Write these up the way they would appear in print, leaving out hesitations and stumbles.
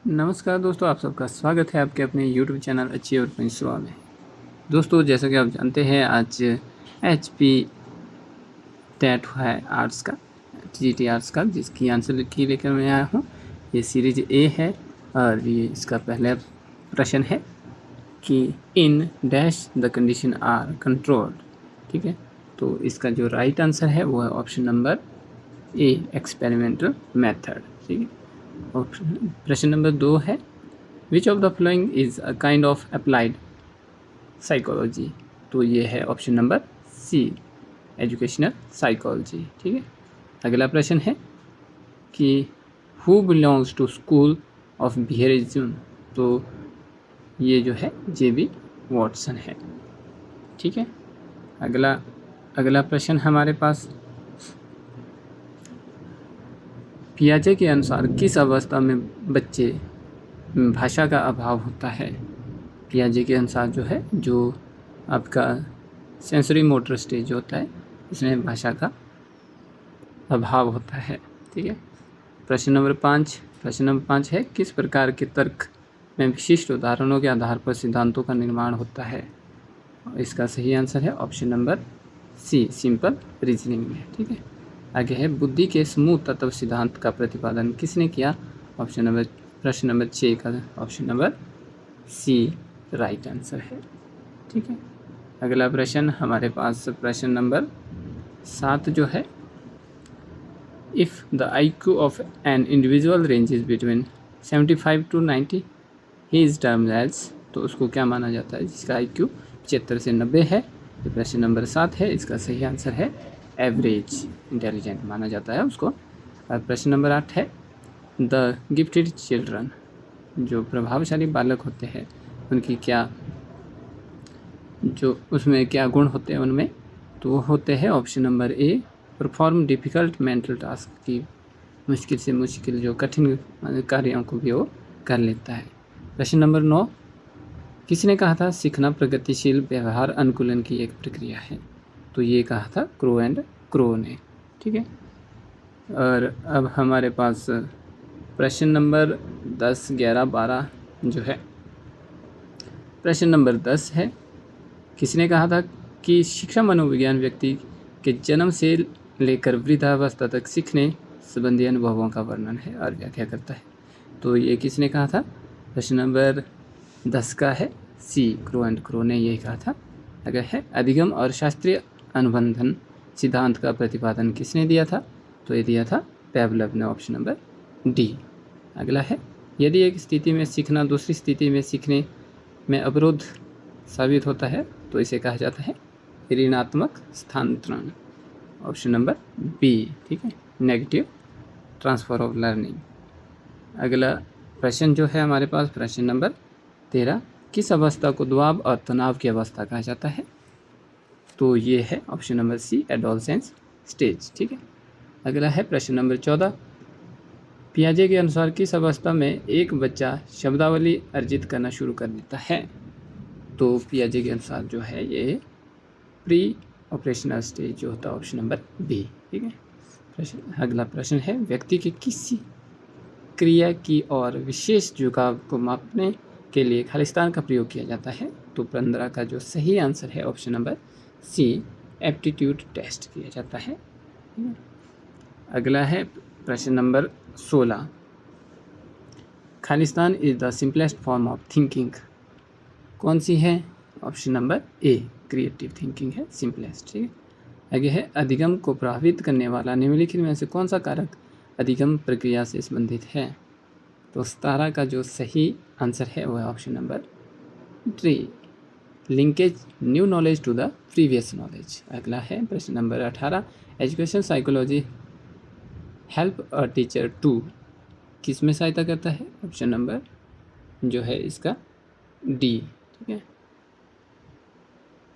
नमस्कार दोस्तों, आप सबका स्वागत है आपके अपने YouTube चैनल अचीवर पेंसुआ में। दोस्तों, जैसा कि आप जानते हैं, आज HP टेट है आर्ट्स का, TGT आर्ट्स का, जिसकी आंसर की लेकर मैं आया हूँ। ये सीरीज A है और ये इसका पहला प्रश्न है कि in dash the condition are controlled. ठीक है, तो इसका जो राइट आंसर है वो है option number A, experimental method. ठीक है, प्रश्न नंबर 2 है which of the following is a kind of applied psychology. तो ये है option number C, educational psychology. ठीक है, अगला प्रश्न है कि who belongs to school of behaviourism. तो ये जो है JB वॉटसन है। ठीक है, अगला प्रश्न हमारे पास पियाजे के अनुसार किस अवस्था में बच्चे भाषा का अभाव होता है। पियाजे के अनुसार जो है, जो आपका सेंसरी मोटर स्टेज होता है, इसमें भाषा का अभाव होता है। ठीक है, प्रश्न नंबर 5 है किस प्रकार के तर्क में विशिष्ट उदाहरणों के आधार पर सिद्धांतों का निर्माण होता है। इसका सही आंसर है option number C, simple reasoning में। ठीक है, आगे है बुद्धि के समूह तत्व सिद्धांत का प्रतिपादन किसने किया। प्रश्न नंबर 6 का option number C right answer है। ठीक है, अगला प्रश्न हमारे पास प्रश्न नंबर 7 जो है if the IQ of an individual ranges between 75 to 90 he is termed as. तो उसको क्या माना जाता है जिसका IQ 75 से 90 है। ये प्रश्न नंबर 7 है, इसका सही आंसर है एवरेज इंटेलिजेंट माना जाता है उसको। और प्रश्न नंबर 8 है द गिफ्टेड चिल्ड्रन, जो प्रभावशाली बालक होते हैं उनकी क्या, जो उसमें क्या गुण होते हैं उनमें। तो वो होते हैं option number A, perform difficult mental task, की मुश्किल से मुश्किल जो कठिन कार्यों को भी वो कर लेता है। प्रश्न नंबर 9 किसने कहा था सीखना प्रगतिशील व्यवहार अनुकूलन की एक प्रक्रिया है। तो ये कहा था क्रो एंड क्रो ने। ठीक है, और अब हमारे पास प्रश्न नंबर 10, 11, 12 जो है। प्रश्न नंबर 10 है किसने कहा था कि शिक्षा मनोविज्ञान व्यक्ति के जन्म से लेकर वृद्धावस्था तक सीखने संबंधी अनुभवों का वर्णन है और व्याख्या करता है। तो ये किसने कहा था। प्रश्न नंबर 10 का है C, क्रो एंड क्रो ने यही कहा था। अगर है अधिगम और शास्त्रीय अनुबंधन सिद्धांत का प्रतिपादन किसने दिया था। तो ये दिया था पेवलव ने, ऑप्शन नंबर D। अगला है यदि एक स्थिति में सीखना दूसरी स्थिति में सीखने में अवरोध साबित होता है तो इसे कहा जाता है ऋणात्मक स्थानांतरण, ऑप्शन नंबर B। ठीक है, नेगेटिव ट्रांसफर ऑफ लर्निंग। अगला प्रश्न जो है हमारे पास प्रश्न नंबर 13 किस अवस्था को दबाव और तनाव की अवस्था कहा जाता है। तो ये है option number C, adolescence stage. ठीक है, अगला है प्रश्न नंबर 14 पियाजे के अनुसार किस अवस्था में एक बच्चा शब्दावली अर्जित करना शुरू कर देता है। तो पियाजे के अनुसार जो है ये प्री ऑपरेशनल स्टेज जो होता है, ऑप्शन नंबर B। ठीक है, अगला प्रश्न है व्यक्ति के किसी क्रिया की और विशेष झुकाव को मापने के लिए खालिस्तान का प्रयोग किया जाता है। तो 15 का जो सही आंसर है option number C, aptitude test किया जाता है। अगला है प्रश्न नंबर 16 खालिस्तान is the simplest form of thinking कौन सी है। Option number A, creative thinking है सिंपलेस्ट। ठीक है, आगे है अधिगम को प्रभावित करने वाला निम्नलिखित में से कौन सा कारक अधिगम प्रक्रिया से संबंधित है। तो 17 का जो सही आंसर है वह option number D, linkage new knowledge to the previous knowledge. अगला है प्रश्न number 18 education psychology help a teacher to, किस में सहायता करता है। ऑप्शन नंबर जो है इसका D। ठीक है,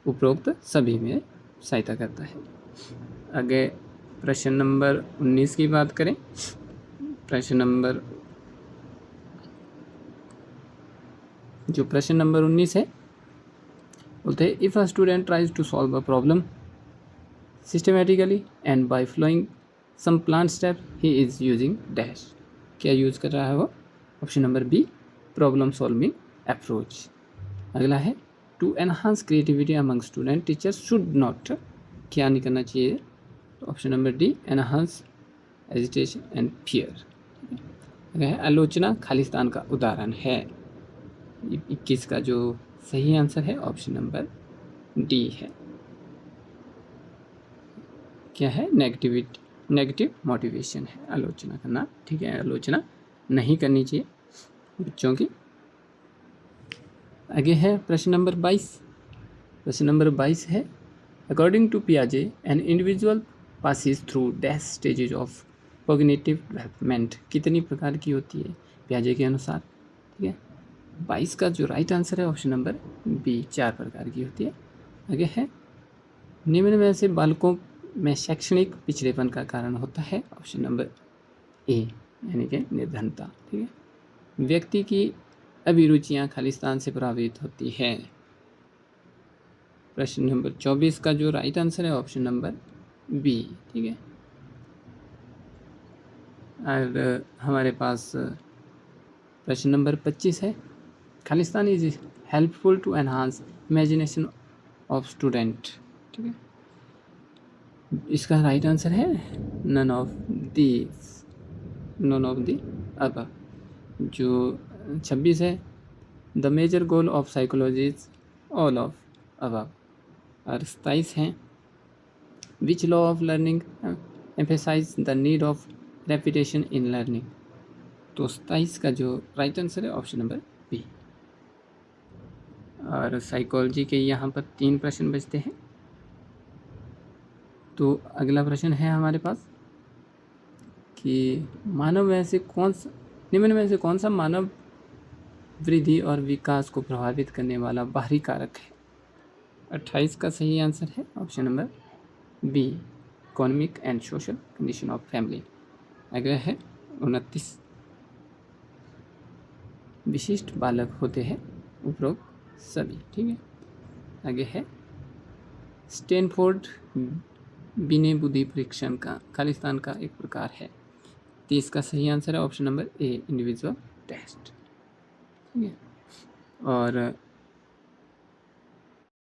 उपरोक्त सभी में सहायता करता है। आगे प्रश्न नंबर 19 की बात करें। प्रश्न नंबर 19 है बोलते हैं if a student tries to solve a problem systematically and by following some plan step he is using dash, क्या यूज़ कर रहा है वो। Option number B problem solving approach. अगला है to enhance creativity among student teachers should not, क्या नहीं करना चाहिए? तो option number D enhance agitation and fear. अगला है आलोचना खालिस्तान का उदाहरण है। 21 का जो सही आंसर है ऑप्शन नंबर डी है। क्या है? नेगेटिव मोटिवेशन है आलोचना करना, ठीक है, आलोचना नहीं करनी चाहिए बच्चों की। आगे है प्रश्न नंबर 22। प्रश्न नंबर 22 है अकॉर्डिंग टू पियाजे an individual passes through dash stages of cognitive development, कितनी प्रकार की होती है पियाजे के अनुसार? ठीक है, 22 का जो राइट आंसर है ऑप्शन नंबर बी 4 प्रकार की होती है। आगे है निम्न में से बालकों में शैक्षणिक पिछड़ेपन का कारण होता है? ऑप्शन नंबर ए यानी कि निर्धनता। ठीक है, व्यक्ति की अभिरुचियां खालिस्तान से प्रभावित होती है। प्रश्न नंबर 24 का जो राइट आंसर है ऑप्शन नंबर बी। ठीक है, और हमारे पास प्रश्न नंबर 25 है खालिस्तान is helpful to enhance imagination of student. ठीक है, इसका राइट आंसर है नन ऑफ दी अब। जो 26 है the major goal of psychology is all of above. और 27 है which law of learning emphasise the need of repetition in learning. तो 27 का जो राइट आंसर है ऑप्शन नंबर बी। और साइकोलॉजी के यहाँ पर 3 प्रश्न बचते हैं। तो अगला प्रश्न है हमारे पास कि मानव में से निम्न में से कौन सा मानव वृद्धि और विकास को प्रभावित करने वाला बाहरी कारक है? 28 का सही आंसर है option number be economic and social condition of family. अगला है 29 विशिष्ट बालक होते हैं उपरोक्त सभी। ठीक है, आगे है स्टैनफोर्ड बिने बुद्धि परीक्षण का खालिस्तान का एक प्रकार है। 30 का सही आंसर है option number A individual test. ठीक है, और